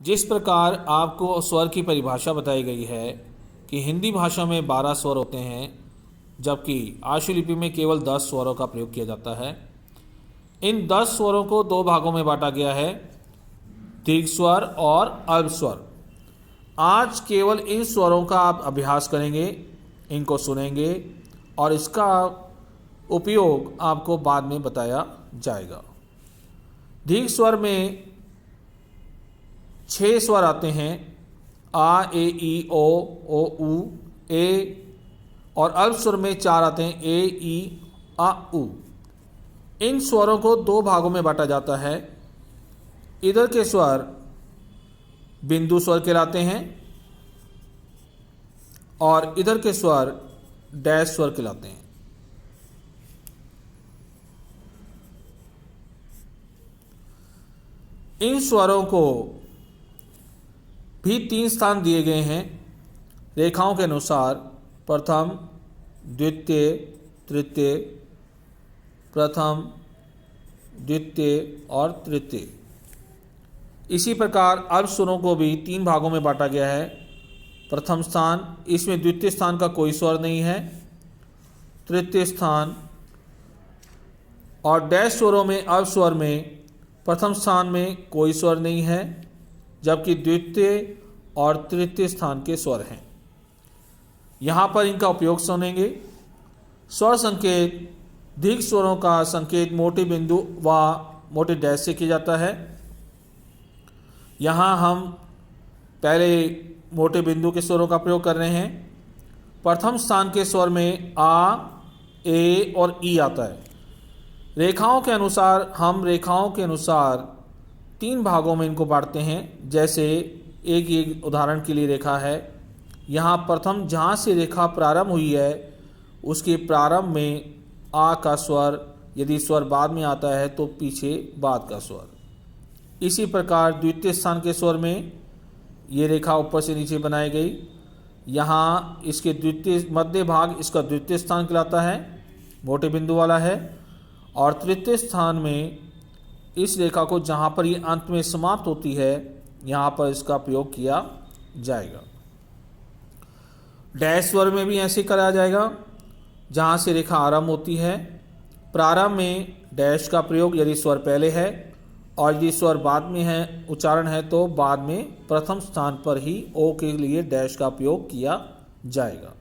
जिस प्रकार आपको स्वर की परिभाषा बताई गई है कि हिंदी भाषा में 12 स्वर होते हैं, जबकि आशुलिपि में केवल 10 स्वरों का प्रयोग किया जाता है। इन 10 स्वरों को 2 भागों में बांटा गया है, दीर्घ स्वर और अल्प स्वर। आज केवल इन स्वरों का आप अभ्यास करेंगे, इनको सुनेंगे और इसका उपयोग आपको बाद में बताया जाएगा। दीर्घ स्वर में 6 स्वर आते हैं, आ, ए, ई, ओ, उ, ए, और अल्प स्वर में 4 आते हैं, ए, ई, आ, उ। इन स्वरों को 2 भागों में बांटा जाता है। इधर के स्वर बिंदु स्वर कहलाते हैं और इधर के स्वर डैश स्वर कहलाते हैं। इन स्वरों को भी 3 स्थान दिए गए हैं रेखाओं के अनुसार, प्रथम, द्वितीय, तृतीय, प्रथम, द्वितीय और तृतीय। इसी प्रकार अल्प स्वरों को भी 3 भागों में बांटा गया है। प्रथम स्थान, इसमें द्वितीय स्थान का कोई स्वर नहीं है। तृतीय स्थान और डैश स्वरों में अल्प स्वर में प्रथम स्थान में कोई स्वर नहीं है, जबकि द्वितीय और तृतीय स्थान के स्वर हैं। यहाँ पर इनका उपयोग सुनेंगे। स्वर संकेत दीर्घ स्वरों का संकेत मोटे बिंदु व मोटे डैश से किया जाता है। यहाँ हम पहले मोटे बिंदु के स्वरों का प्रयोग कर रहे हैं। प्रथम स्थान के स्वर में आ, ए और ई आता है। रेखाओं के अनुसार 3 भागों में इनको बांटते हैं। जैसे एक उदाहरण के लिए रेखा है, यहाँ प्रथम जहाँ से रेखा प्रारंभ हुई है उसके प्रारंभ में आ का स्वर, यदि स्वर बाद में आता है तो पीछे बाद का स्वर। इसी प्रकार द्वितीय स्थान के स्वर में ये रेखा ऊपर से नीचे बनाई गई, यहाँ इसके द्वितीय मध्य भाग इसका द्वितीय स्थान कहलाता है, मोटे बिंदु वाला है। और तृतीय स्थान में इस रेखा को जहाँ पर ये अंत में समाप्त होती है, यहाँ पर इसका प्रयोग किया जाएगा। डैश स्वर में भी ऐसे कराया जाएगा, जहाँ से रेखा आरंभ होती है। प्रारंभ में डैश का प्रयोग यदि स्वर पहले है और यदि स्वर बाद में है, उच्चारण है, तो बाद में प्रथम स्थान पर ही ओ के लिए डैश का प्रयोग किया जाएगा।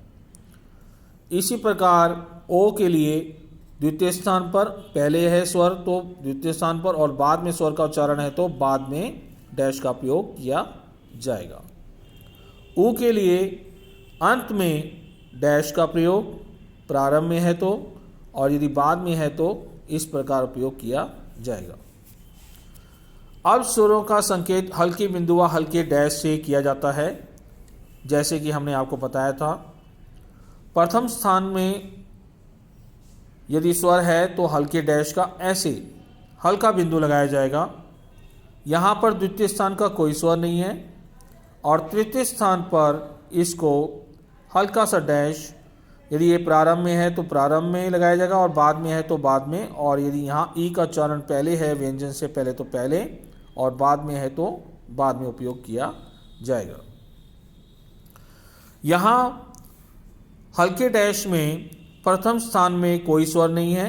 इसी प्रकार ओ के लिए द्वितीय स्थान पर पहले है स्वर तो द्वितीय स्थान पर, और बाद में स्वर का उच्चारण है तो बाद में डैश का प्रयोग किया जाएगा। उ के लिए अंत में डैश का प्रयोग प्रारंभ में है तो, और यदि बाद में है तो इस प्रकार प्रयोग किया जाएगा। अब स्वरों का संकेत हल्के बिंदु व हल्के डैश से किया जाता है, जैसे कि हमने आपको बताया था। प्रथम स्थान में यदि स्वर है तो हल्के डैश का ऐसे हल्का बिंदु लगाया जाएगा। यहाँ पर द्वितीय स्थान का कोई स्वर नहीं है, और तृतीय स्थान पर इसको हल्का सा डैश, यदि ये प्रारंभ में है तो प्रारंभ में लगाया जाएगा और बाद में है तो बाद में, और यदि यहाँ ई का उच्चारण पहले है व्यंजन से पहले तो पहले और बाद में है तो बाद में उपयोग किया जाएगा। यहाँ हल्के डैश में प्रथम स्थान में कोई स्वर नहीं है।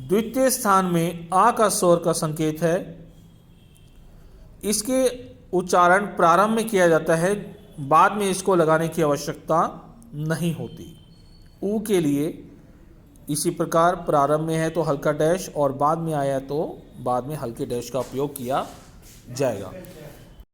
द्वितीय स्थान में आ का स्वर का संकेत है। इसके उच्चारण प्रारंभ में किया जाता है, बाद में इसको लगाने की आवश्यकता नहीं होती। ऊ के लिए इसी प्रकार प्रारंभ में है तो हल्का डैश और बाद में आया तो बाद में हल्के डैश का उपयोग किया जाएगा।